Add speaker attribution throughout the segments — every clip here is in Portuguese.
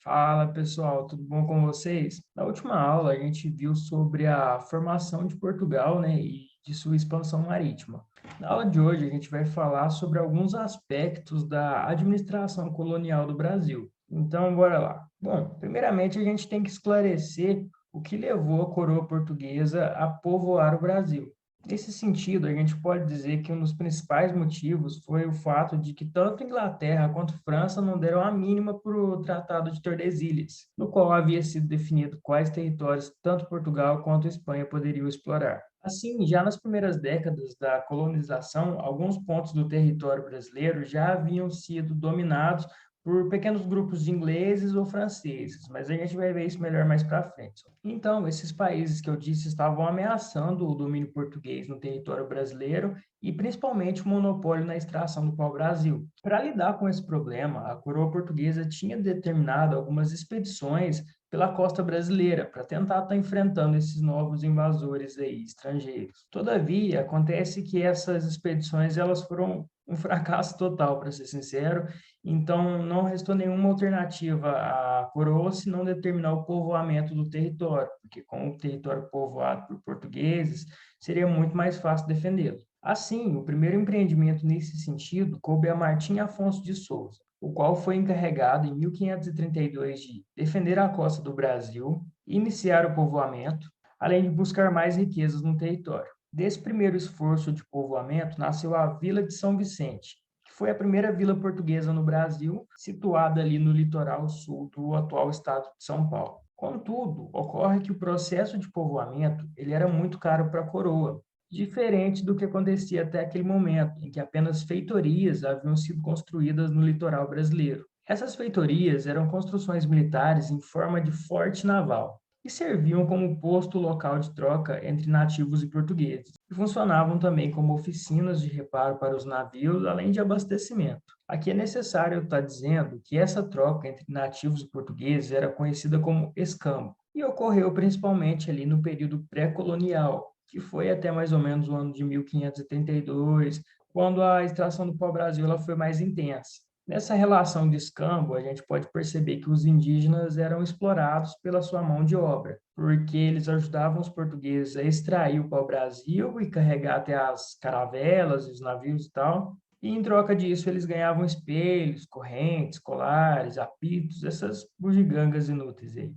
Speaker 1: Fala pessoal, tudo bom com vocês? Na última aula a gente viu sobre a formação de Portugal, né, e de sua expansão marítima. Na aula de hoje a gente vai falar sobre alguns aspectos da administração colonial do Brasil. Então, bora lá. Bom, primeiramente a gente tem que esclarecer o que levou a coroa portuguesa a povoar o Brasil. Nesse sentido, a gente pode dizer que um dos principais motivos foi o fato de que tanto Inglaterra quanto França não deram a mínima para o Tratado de Tordesilhas, no qual havia sido definido quais territórios tanto Portugal quanto Espanha poderiam explorar. Assim, já nas primeiras décadas da colonização, alguns pontos do território brasileiro já haviam sido dominados por pequenos grupos de ingleses ou franceses, mas a gente vai ver isso melhor mais para frente. Então, esses países que eu disse estavam ameaçando o domínio português no território brasileiro e principalmente o monopólio na extração do pau-brasil. Para lidar com esse problema, a coroa portuguesa tinha determinado algumas expedições pela costa brasileira para tentar estar enfrentando esses novos invasores aí estrangeiros. Todavia, acontece que essas expedições elas foram um fracasso total, para ser sincero, então, não restou nenhuma alternativa à coroa se não determinar o povoamento do território, porque com o território povoado por portugueses, seria muito mais fácil defendê-lo. Assim, o primeiro empreendimento nesse sentido coube a Martim Afonso de Souza, o qual foi encarregado em 1532 de defender a costa do Brasil, iniciar o povoamento, além de buscar mais riquezas no território. Desse primeiro esforço de povoamento nasceu a Vila de São Vicente, que foi a primeira vila portuguesa no Brasil, situada ali no litoral sul do atual estado de São Paulo. Contudo, ocorre que o processo de povoamento ele era muito caro para a coroa, diferente do que acontecia até aquele momento, em que apenas feitorias haviam sido construídas no litoral brasileiro. Essas feitorias eram construções militares em forma de forte naval e serviam como posto local de troca entre nativos e portugueses, e funcionavam também como oficinas de reparo para os navios, além de abastecimento. Aqui é necessário estar dizendo que essa troca entre nativos e portugueses era conhecida como escambo, e ocorreu principalmente ali no período pré-colonial, que foi até mais ou menos o ano de 1532, quando a extração do pau-brasil ela foi mais intensa. Nessa relação de escambo, a gente pode perceber que os indígenas eram explorados pela sua mão de obra, porque eles ajudavam os portugueses a extrair o pau-brasil e carregar até as caravelas, os navios e tal. E em troca disso, eles ganhavam espelhos, correntes, colares, apitos, essas bugigangas inúteis aí.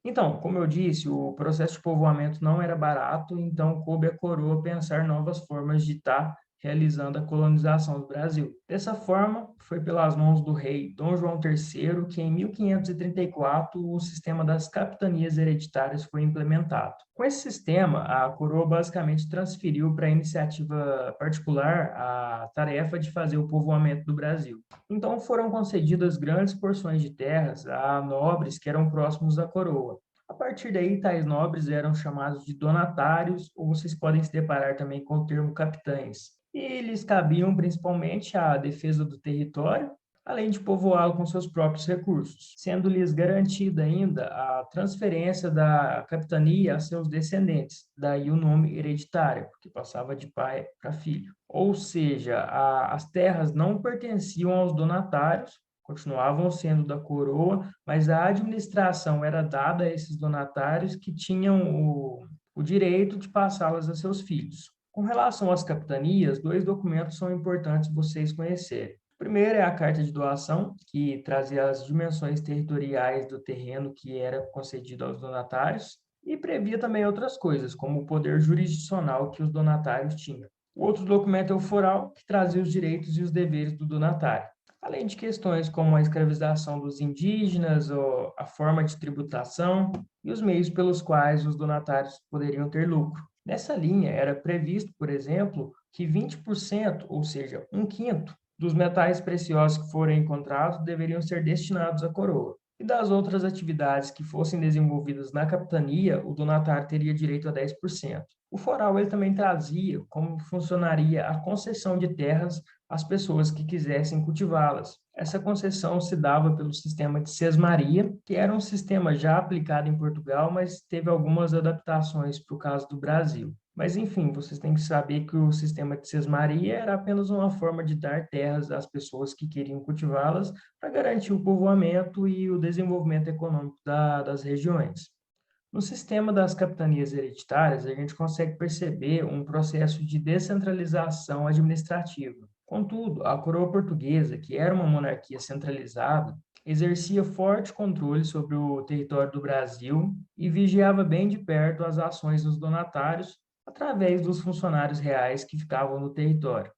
Speaker 1: Então, como eu disse, o processo de povoamento não era barato, então coube à coroa pensar novas formas de estar realizando a colonização do Brasil. Dessa forma, foi pelas mãos do rei Dom João III que, em 1534, o sistema das capitanias hereditárias foi implementado. Com esse sistema, a coroa basicamente transferiu para a iniciativa particular a tarefa de fazer o povoamento do Brasil. Então, foram concedidas grandes porções de terras a nobres que eram próximos da coroa. A partir daí, tais nobres eram chamados de donatários, ou vocês podem se deparar também com o termo capitães. E eles cabiam principalmente à defesa do território, além de povoá-lo com seus próprios recursos, sendo-lhes garantida ainda a transferência da capitania a seus descendentes, daí o nome hereditário, porque passava de pai para filho. Ou seja, as terras não pertenciam aos donatários, continuavam sendo da coroa, mas a administração era dada a esses donatários que tinham o direito de passá-las a seus filhos. Com relação às capitanias, dois documentos são importantes vocês conhecerem. O primeiro é a carta de doação, que trazia as dimensões territoriais do terreno que era concedido aos donatários, e previa também outras coisas, como o poder jurisdicional que os donatários tinham. O outro documento é o foral, que trazia os direitos e os deveres do donatário, além de questões como a escravização dos indígenas, ou a forma de tributação e os meios pelos quais os donatários poderiam ter lucro. Nessa linha, era previsto, por exemplo, que 20%, ou seja, um quinto, dos metais preciosos que forem encontrados deveriam ser destinados à coroa. E das outras atividades que fossem desenvolvidas na capitania, o donatário teria direito a 10%. O foral ele também trazia como funcionaria a concessão de terras às pessoas que quisessem cultivá-las. Essa concessão se dava pelo sistema de sesmaria, que era um sistema já aplicado em Portugal, mas teve algumas adaptações para o caso do Brasil. Mas, enfim, vocês têm que saber que o sistema de sesmaria era apenas uma forma de dar terras às pessoas que queriam cultivá-las para garantir o povoamento e o desenvolvimento econômico das regiões. No sistema das capitanias hereditárias, a gente consegue perceber um processo de descentralização administrativa. Contudo, a coroa portuguesa, que era uma monarquia centralizada, exercia forte controle sobre o território do Brasil e vigiava bem de perto as ações dos donatários através dos funcionários reais que ficavam no território.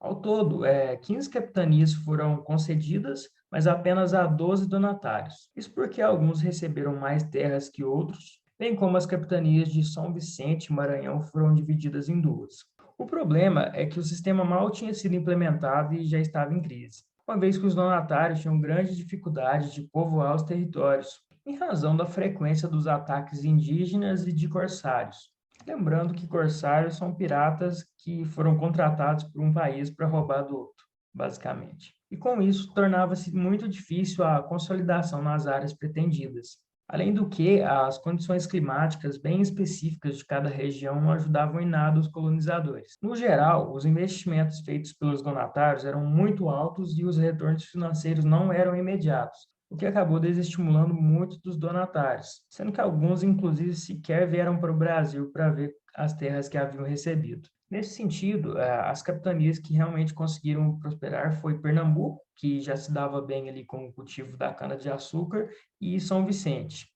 Speaker 1: Ao todo, 15 capitanias foram concedidas, mas apenas a 12 donatários. Isso porque alguns receberam mais terras que outros, bem como as capitanias de São Vicente e Maranhão foram divididas em duas. O problema é que o sistema mal tinha sido implementado e já estava em crise, uma vez que os donatários tinham grande dificuldade de povoar os territórios, em razão da frequência dos ataques indígenas e de corsários. Lembrando que corsários são piratas que foram contratados por um país para roubar do outro, basicamente. E com isso, tornava-se muito difícil a consolidação nas áreas pretendidas. Além do que, as condições climáticas bem específicas de cada região ajudavam em nada os colonizadores. No geral, os investimentos feitos pelos donatários eram muito altos e os retornos financeiros não eram imediatos, o que acabou desestimulando muitos dos donatários, sendo que alguns, inclusive, sequer vieram para o Brasil para ver as terras que haviam recebido. Nesse sentido, as capitanias que realmente conseguiram prosperar foi Pernambuco, que já se dava bem ali com o cultivo da cana-de-açúcar, e São Vicente.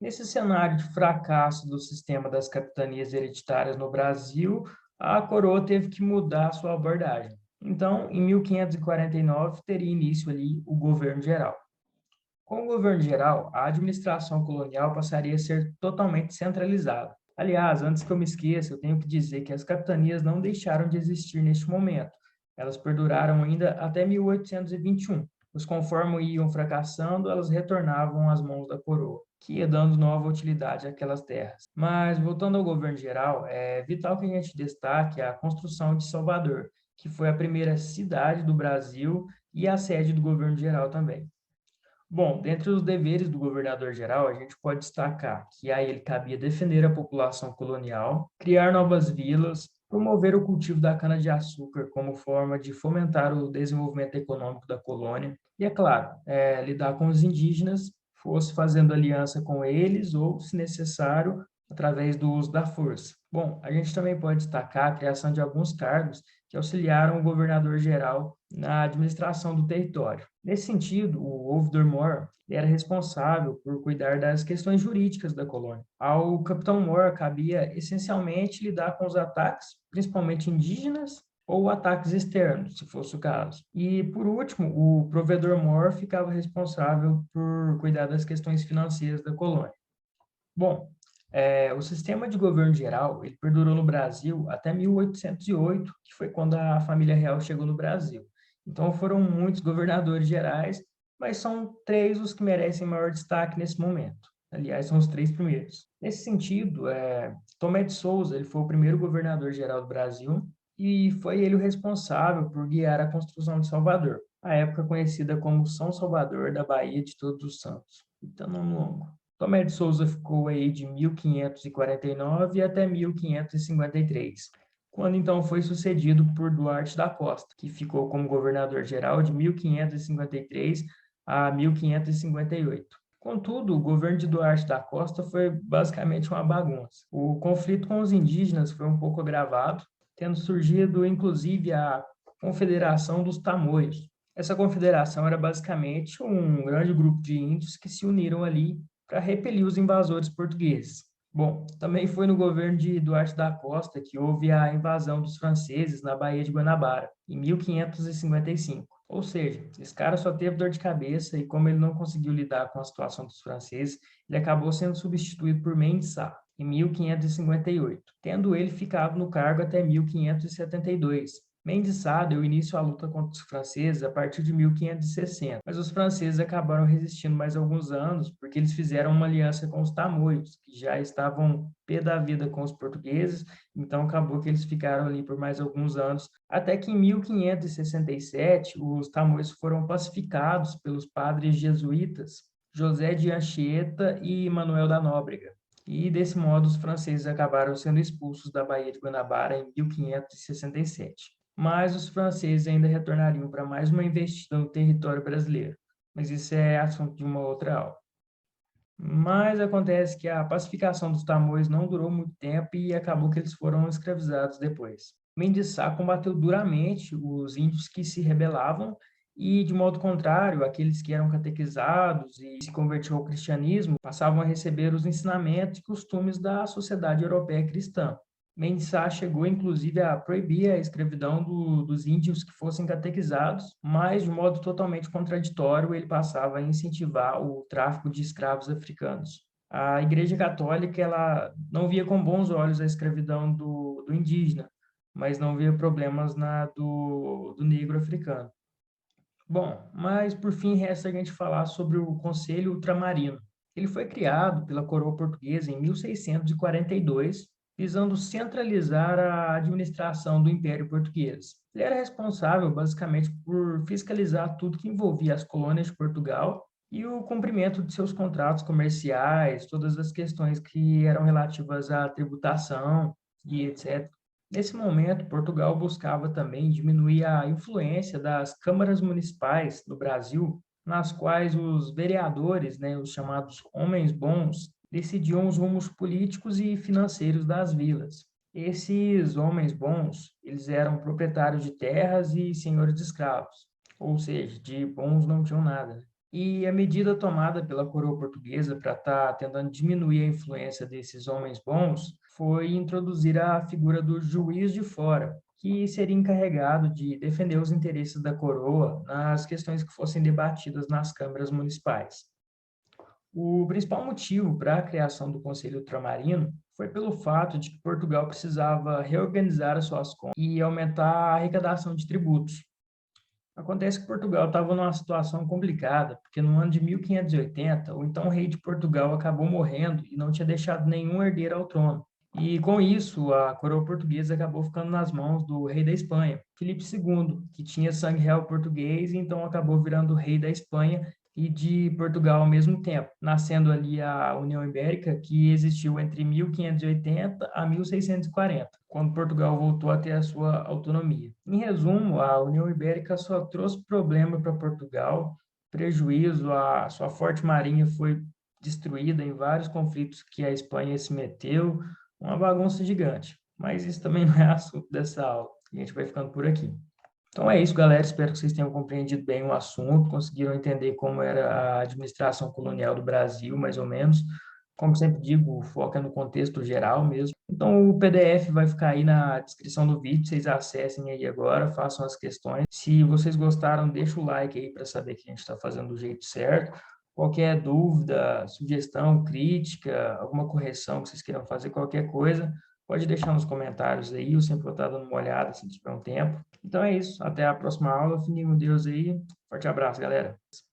Speaker 1: Nesse cenário de fracasso do sistema das capitanias hereditárias no Brasil, a coroa teve que mudar a sua abordagem. Então, em 1549, teria início ali o governo geral. Com o governo geral, a administração colonial passaria a ser totalmente centralizada. Aliás, antes que eu me esqueça, eu tenho que dizer que as capitanias não deixaram de existir neste momento. Elas perduraram ainda até 1821, pois conforme iam fracassando, elas retornavam às mãos da coroa, que ia dando nova utilidade àquelas terras. Mas, voltando ao governo geral, é vital que a gente destaque a construção de Salvador, que foi a primeira cidade do Brasil e a sede do governo geral também. Bom, dentre os deveres do governador-geral, a gente pode destacar que a ele cabia defender a população colonial, criar novas vilas, promover o cultivo da cana-de-açúcar como forma de fomentar o desenvolvimento econômico da colônia, e, é claro, lidar com os indígenas, fosse fazendo aliança com eles ou, se necessário, através do uso da força. Bom, a gente também pode destacar a criação de alguns cargos que auxiliaram o governador-geral na administração do território. Nesse sentido, o ouvidor-mor era responsável por cuidar das questões jurídicas da colônia. Ao capitão-mor cabia essencialmente lidar com os ataques, principalmente indígenas, ou ataques externos, se fosse o caso. E, por último, o provedor-mor ficava responsável por cuidar das questões financeiras da colônia. Bom, o sistema de governo geral ele perdurou no Brasil até 1808, que foi quando a família real chegou no Brasil. Então, foram muitos governadores gerais, mas são três os que merecem maior destaque nesse momento. Aliás, são os três primeiros. Nesse sentido, Tomé de Souza ele foi o primeiro governador geral do Brasil e foi ele o responsável por guiar a construção de Salvador, a época conhecida como São Salvador da Bahia de Todos os Santos. Então, nome longo. Tomé de Souza ficou aí de 1549 até 1553, quando então foi sucedido por Duarte da Costa, que ficou como governador-geral de 1553 a 1558. Contudo, o governo de Duarte da Costa foi basicamente uma bagunça. O conflito com os indígenas foi um pouco agravado, tendo surgido inclusive a Confederação dos Tamoios. Essa confederação era basicamente um grande grupo de índios que se uniram ali para repelir os invasores portugueses. Bom, também foi no governo de Duarte da Costa que houve a invasão dos franceses na Baía de Guanabara, em 1555. Ou seja, esse cara só teve dor de cabeça e como ele não conseguiu lidar com a situação dos franceses, ele acabou sendo substituído por Mendes Sá, em 1558, tendo ele ficado no cargo até 1572. Mendes Sá deu início à luta contra os franceses a partir de 1560, mas os franceses acabaram resistindo mais alguns anos porque eles fizeram uma aliança com os tamoios, que já estavam pé da vida com os portugueses, então acabou que eles ficaram ali por mais alguns anos, até que em 1567 os tamoios foram pacificados pelos padres jesuítas José de Anchieta e Manuel da Nóbrega. E desse modo os franceses acabaram sendo expulsos da Baía de Guanabara em 1567. Mas os franceses ainda retornariam para mais uma investida no território brasileiro. Mas isso é assunto de uma outra aula. Mas acontece que a pacificação dos tamoios não durou muito tempo e acabou que eles foram escravizados depois. Mendes Sá combateu duramente os índios que se rebelavam e, de modo contrário, aqueles que eram catequizados e se convertiam ao cristianismo passavam a receber os ensinamentos e costumes da sociedade europeia cristã. Mendes Sá chegou, inclusive, a proibir a escravidão dos índios que fossem catequizados, mas, de modo totalmente contraditório, ele passava a incentivar o tráfico de escravos africanos. A Igreja Católica ela não via com bons olhos a escravidão do indígena, mas não via problemas na do negro africano. Bom, mas por fim resta a gente falar sobre o Conselho Ultramarino. Ele foi criado pela coroa portuguesa em 1642, visando centralizar a administração do Império Português. Ele era responsável basicamente por fiscalizar tudo que envolvia as colônias de Portugal e o cumprimento de seus contratos comerciais, todas as questões que eram relativas à tributação e etc. Nesse momento, Portugal buscava também diminuir a influência das câmaras municipais do Brasil, nas quais os vereadores, né, os chamados homens bons, decidiam os rumos políticos e financeiros das vilas. Esses homens bons, eles eram proprietários de terras e senhores de escravos, ou seja, de bons não tinham nada, né? E a medida tomada pela coroa portuguesa para estar tentando diminuir a influência desses homens bons foi introduzir a figura do juiz de fora, que seria encarregado de defender os interesses da coroa nas questões que fossem debatidas nas câmaras municipais. O principal motivo para a criação do Conselho Ultramarino foi pelo fato de que Portugal precisava reorganizar as suas contas e aumentar a arrecadação de tributos. Acontece que Portugal estava numa situação complicada, porque no ano de 1580, o então rei de Portugal acabou morrendo e não tinha deixado nenhum herdeiro ao trono. E com isso, a coroa portuguesa acabou ficando nas mãos do rei da Espanha, Filipe II, que tinha sangue real português e então acabou virando rei da Espanha e de Portugal ao mesmo tempo, nascendo ali a União Ibérica, que existiu entre 1580 a 1640, quando Portugal voltou a ter a sua autonomia. Em resumo, a União Ibérica só trouxe problema para Portugal, prejuízo, a sua forte marinha foi destruída em vários conflitos que a Espanha se meteu, uma bagunça gigante. Mas isso também não é assunto dessa aula. A gente vai ficando por aqui. Então é isso, galera. Espero que vocês tenham compreendido bem o assunto, conseguiram entender como era a administração colonial do Brasil, mais ou menos. Como sempre digo, o foco é no contexto geral mesmo. Então o PDF vai ficar aí na descrição do vídeo, vocês acessem aí agora, façam as questões. Se vocês gostaram, deixa o like aí para saber que a gente está fazendo do jeito certo. Qualquer dúvida, sugestão, crítica, alguma correção que vocês queiram fazer, qualquer coisa, pode deixar nos comentários aí, eu sempre vou estar dando uma olhada se tiver um tempo. Então é isso, até a próxima aula, fiquem com Deus aí, forte abraço, galera.